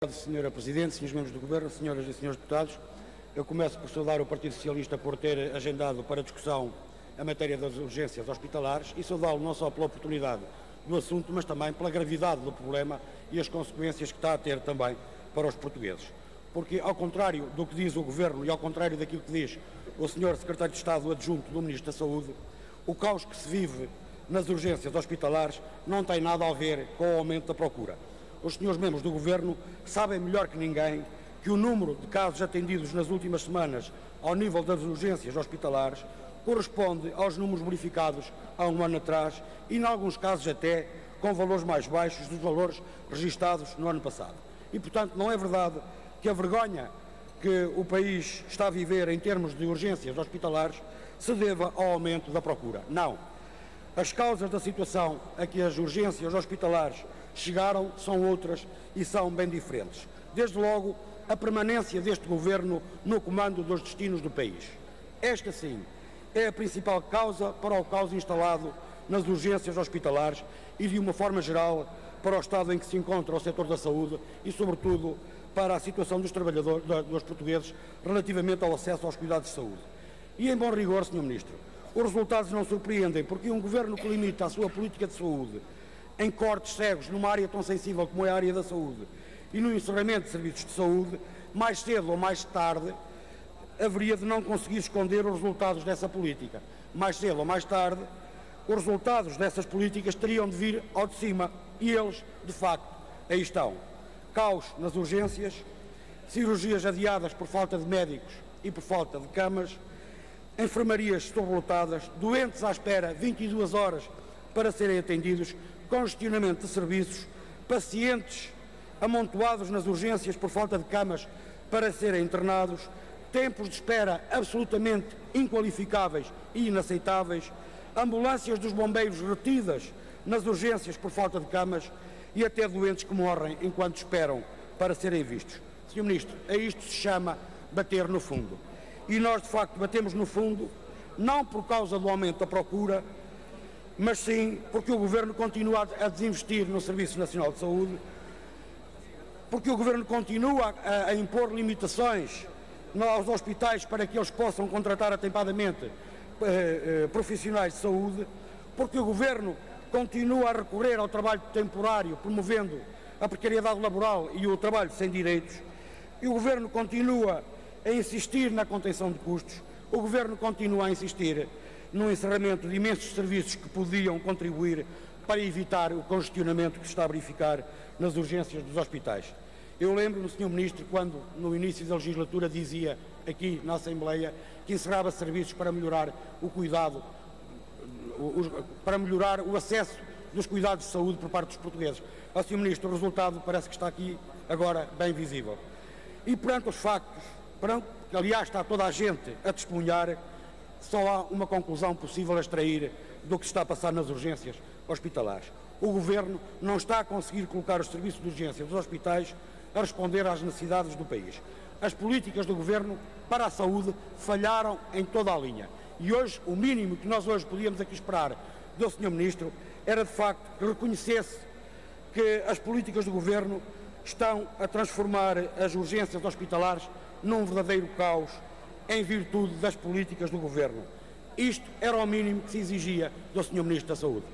Senhora Presidente, senhores membros do Governo, senhoras e senhores deputados, eu começo por saudar o Partido Socialista por ter agendado para discussão a matéria das urgências hospitalares e saudá-lo não só pela oportunidade do assunto, mas também pela gravidade do problema e as consequências que está a ter também para os portugueses. Porque, ao contrário do que diz o Governo e ao contrário daquilo que diz o Sr. Secretário de Estado Adjunto do Ministro da Saúde, o caos que se vive nas urgências hospitalares não tem nada a ver com o aumento da procura. Os senhores membros do Governo sabem melhor que ninguém que o número de casos atendidos nas últimas semanas ao nível das urgências hospitalares corresponde aos números verificados há um ano atrás e, em alguns casos, até com valores mais baixos dos valores registados no ano passado. E, portanto, não é verdade que a vergonha que o país está a viver em termos de urgências hospitalares se deva ao aumento da procura. Não. As causas da situação a que as urgências hospitalares chegaram são outras e são bem diferentes. Desde logo, a permanência deste Governo no comando dos destinos do país. Esta, sim, é a principal causa para o caos instalado nas urgências hospitalares e, de uma forma geral, para o estado em que se encontra o setor da saúde e, sobretudo, para a situação dos trabalhadores, dos portugueses, relativamente ao acesso aos cuidados de saúde. E, em bom rigor, Sr. Ministro, os resultados não surpreendem, porque um Governo que limita a sua política de saúde em cortes cegos numa área tão sensível como é a área da saúde e no encerramento de serviços de saúde, mais cedo ou mais tarde, haveria de não conseguir esconder os resultados dessa política. Mais cedo ou mais tarde, os resultados dessas políticas teriam de vir ao de cima e eles, de facto, aí estão. Caos nas urgências, cirurgias adiadas por falta de médicos e por falta de camas, enfermarias sobrelotadas, doentes à espera 22 horas para serem atendidos, congestionamento de serviços, pacientes amontoados nas urgências por falta de camas para serem internados, tempos de espera absolutamente inqualificáveis e inaceitáveis, ambulâncias dos bombeiros retidas nas urgências por falta de camas e até doentes que morrem enquanto esperam para serem vistos. Sr. Ministro, a isto se chama bater no fundo. E nós, de facto, batemos no fundo, não por causa do aumento da procura, mas sim porque o Governo continua a desinvestir no Serviço Nacional de Saúde, porque o Governo continua a impor limitações aos hospitais para que eles possam contratar atempadamente profissionais de saúde, porque o Governo continua a recorrer ao trabalho temporário, promovendo a precariedade laboral e o trabalho sem direitos, e o Governo continua a insistir na contenção de custos, o Governo continua a insistir no encerramento de imensos serviços que podiam contribuir para evitar o congestionamento que se está a verificar nas urgências dos hospitais. Eu lembro-me, Sr. Ministro, quando no início da legislatura dizia aqui na Assembleia que encerrava serviços para melhorar o cuidado, para melhorar o acesso dos cuidados de saúde por parte dos portugueses. Ó, Sr. Ministro, o resultado parece que está aqui agora bem visível. E perante os factos, que aliás está toda a gente a testemunhar, só há uma conclusão possível a extrair do que se está a passar nas urgências hospitalares. O Governo não está a conseguir colocar os serviços de urgência dos hospitais a responder às necessidades do país. As políticas do Governo para a saúde falharam em toda a linha. E hoje, o mínimo que nós hoje podíamos aqui esperar do Sr. Ministro era, de facto, que reconhecesse que as políticas do Governo estão a transformar as urgências hospitalares num verdadeiro caos em virtude das políticas do Governo. Isto era o mínimo que se exigia do Sr. Ministro da Saúde.